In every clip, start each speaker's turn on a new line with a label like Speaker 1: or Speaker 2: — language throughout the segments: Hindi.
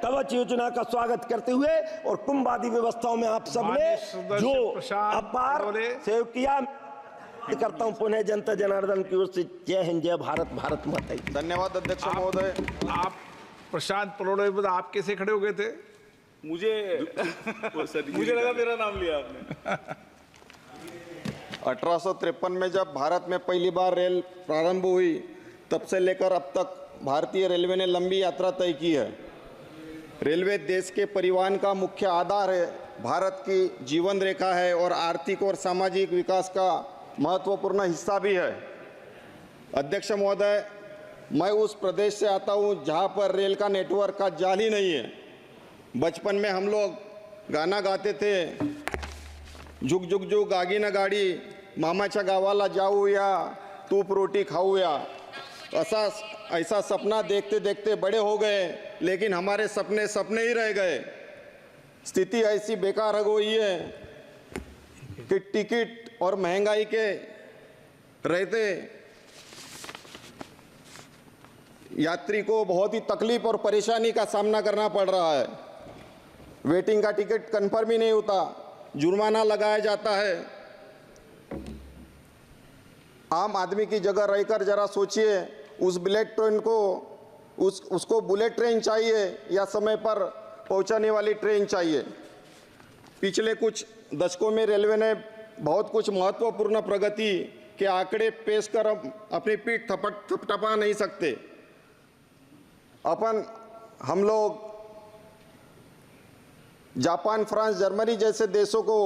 Speaker 1: कवच योजना का स्वागत करते हुए और कुंभवादी व्यवस्थाओं में आप सबने जो अपार सहयोग किया करता हूं। पुनः जनता जनार्दन की ओर से जय हिंद, जय भारत, भारत माता की।
Speaker 2: धन्यवाद अध्यक्ष महोदय।
Speaker 3: आप प्रशांत परोड़े आप कैसे खड़े हो गए थे?
Speaker 4: मुझे लगा मेरा नाम लिया आपने।
Speaker 2: 1853 में जब भारत में पहली बार रेल प्रारंभ हुई, तब से लेकर अब तक भारतीय रेलवे ने लंबी यात्रा तय की है। रेलवे देश के परिवहन का मुख्य आधार है, भारत की जीवन रेखा है और आर्थिक और सामाजिक विकास का महत्वपूर्ण हिस्सा भी है। अध्यक्ष महोदय, मैं उस प्रदेश से आता हूं जहां पर रेल का नेटवर्क का जाल ही नहीं है। बचपन में हम लोग गाना गाते थे, जुग जुग जुग आगी न गाड़ी, मामाच्या गावाला जाऊया, तूप रोटी खाऊया। ऐसा सपना देखते देखते बड़े हो गए, लेकिन हमारे सपने सपने ही रह गए। स्थिति ऐसी बेकार हो गई है कि टिकट और महंगाई के रहते यात्री को बहुत ही तकलीफ और परेशानी का सामना करना पड़ रहा है। वेटिंग का टिकट कंफर्म ही नहीं होता, जुर्माना लगाया जाता है। आम आदमी की जगह रहकर जरा सोचिए, उस बुलेट ट्रेन को उसको बुलेट ट्रेन चाहिए या समय पर पहुंचाने वाली ट्रेन चाहिए। पिछले कुछ दशकों में रेलवे ने बहुत कुछ महत्वपूर्ण प्रगति के आंकड़े पेश कर अपनी पीठ थपथपा नहीं सकते। हम लोग जापान, फ्रांस, जर्मनी जैसे देशों को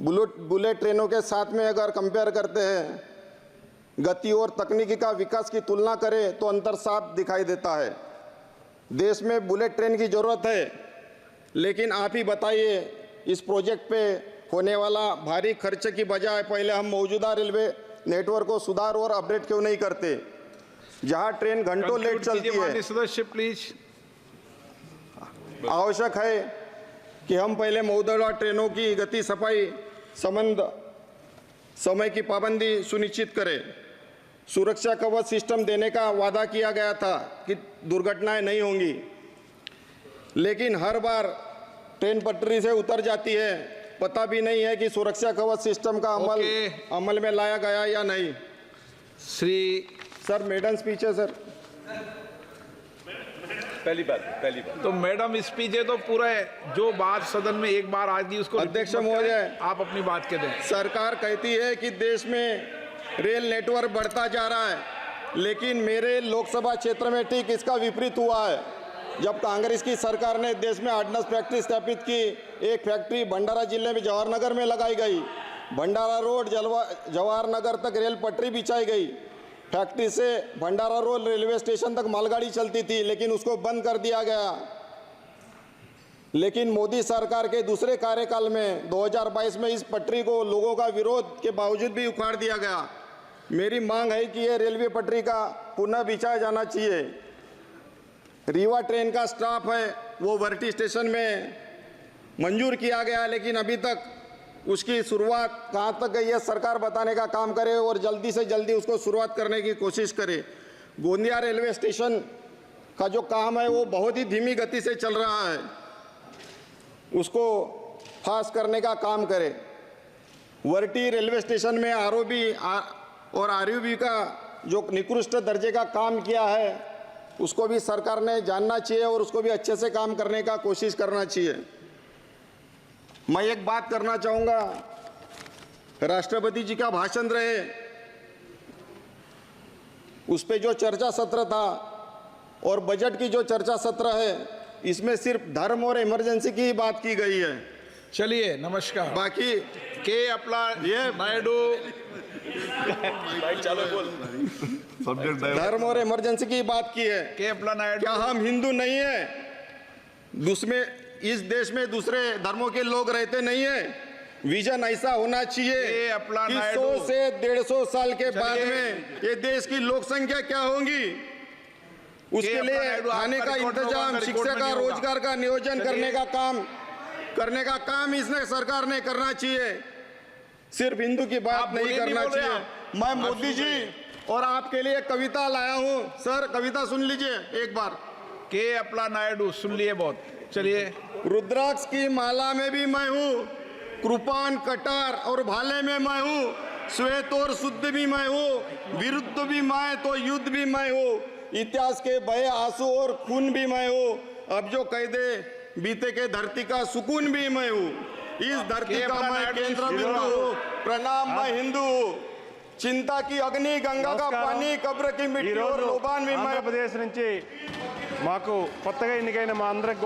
Speaker 2: बुलेट ट्रेनों के साथ में अगर कंपेयर करते हैं, गति और तकनीकी का विकास की तुलना करें तो अंतर साफ दिखाई देता है। देश में बुलेट ट्रेन की ज़रूरत है, लेकिन आप ही बताइए, इस प्रोजेक्ट पे होने वाला भारी खर्च की बजाय पहले हम मौजूदा रेलवे नेटवर्क को सुधार और अपडेट क्यों नहीं करते? जहां ट्रेन घंटों लेट चलती है।
Speaker 3: सदस्य प्लीज।
Speaker 2: आवश्यक है कि हम पहले मौजूदा ट्रेनों की गति, सफाई संबंध समय की पाबंदी सुनिश्चित करें। सुरक्षा कवच सिस्टम देने का वादा किया गया था कि दुर्घटनाएं नहीं होंगी, लेकिन हर बार ट्रेन पटरी से उतर जाती है, पता भी नहीं है कि सुरक्षा कवच सिस्टम का अमल में लाया गया या नहीं। सर मैडम स्पीच है सर।
Speaker 4: पहली बात
Speaker 3: तो मैडम स्पीच है तो पूरा जो बात सदन में एक बार आ गई उसको
Speaker 2: अध्यक्ष महोदय,
Speaker 3: आप अपनी बात कह दें।
Speaker 2: सरकार कहती है कि देश में रेल नेटवर्क बढ़ता जा रहा है, लेकिन मेरे लोकसभा क्षेत्र में ठीक इसका विपरीत हुआ है। जब कांग्रेस की सरकार ने देश में ऑर्डिनेंस फैक्ट्री स्थापित की, एक फैक्ट्री भंडारा जिले में जवाहर नगर में लगाई गई। भंडारा रोड जवाहर नगर तक रेल पटरी बिछाई गई। फैक्ट्री से भंडारा रोड रेलवे स्टेशन तक मालगाड़ी चलती थी, लेकिन उसको बंद कर दिया गया। लेकिन मोदी सरकार के दूसरे कार्यकाल में 2022 में इस पटरी को लोगों का विरोध के बावजूद भी उखाड़ दिया गया। मेरी मांग है कि यह रेलवे पटरी का पुनः बिछाया जाना चाहिए। रीवा ट्रेन का स्टाफ है वो वर्टी स्टेशन में मंजूर किया गया, लेकिन अभी तक उसकी शुरुआत कहाँ तक गई है सरकार बताने का काम करे और जल्दी से जल्दी उसको शुरुआत करने की कोशिश करे। गोंदिया रेलवे स्टेशन का जो काम है वो बहुत ही धीमी गति से चल रहा है, उसको फास्ट करने का काम करे। वर्टी रेलवे स्टेशन में आरओबी और आरयूबी का जो निकृष्ट दर्जे का काम किया है उसको भी सरकार ने जानना चाहिए और उसको भी अच्छे से काम करने का कोशिश करना चाहिए। मैं एक बात करना चाहूँगा, राष्ट्रपति जी का भाषण रहे उस पे जो चर्चा सत्र था और बजट की जो चर्चा सत्र है, इसमें सिर्फ धर्म और इमरजेंसी की ही बात की गई है।
Speaker 3: चलिए नमस्कार।
Speaker 2: बाकी
Speaker 3: के अपना ये नायडू
Speaker 2: धर्म और इमरजेंसी की बात की है।
Speaker 3: के अपना नायडू,
Speaker 2: क्या हम हिंदू नहीं है? इस देश में दूसरे धर्मों के लोग रहते नहीं है? विजन ऐसा होना चाहिए कि 100 से 150 साल के बाद में ये देश की लोक संख्या क्या होगी, उसके लिए खाने का इंतजाम, शिक्षा का, रोजगार का नियोजन करने का काम इसने सरकार ने करना चाहिए। सिर्फ हिंदू की बात नहीं करना चाहिए। मैं मोदी जी और आपके लिए कविता लाया हूं। सर कविता सुन लीजिए एक बार।
Speaker 3: के अपला नायडू सुन लिए बहुत, चलिए।
Speaker 2: रुद्राक्ष की माला में भी मैं हूँ, कृपान कटार और भाले में मैं हूँ, श्वेत और शुद्ध भी मैं हूँ, विरुद्ध भी मैं तो युद्ध भी मैं हूँ, इतिहास के भय आंसू और खून भी मैं हूँ, अब जो कह दे बीते के धरती का सुकून भी मैं हूँ, इस धरती का मैं केंद्र बिंदु हूँ, प्रणाम मैं हिंदू हूँ, चिंता की अग्नि गंगा का पानी कब्र की मिट्टी और लोबान भी मैं।
Speaker 5: ఆంధ్రప్రదేశ్ నుంచి మాకు కొత్తగా ఎన్నికైన మా అందరికి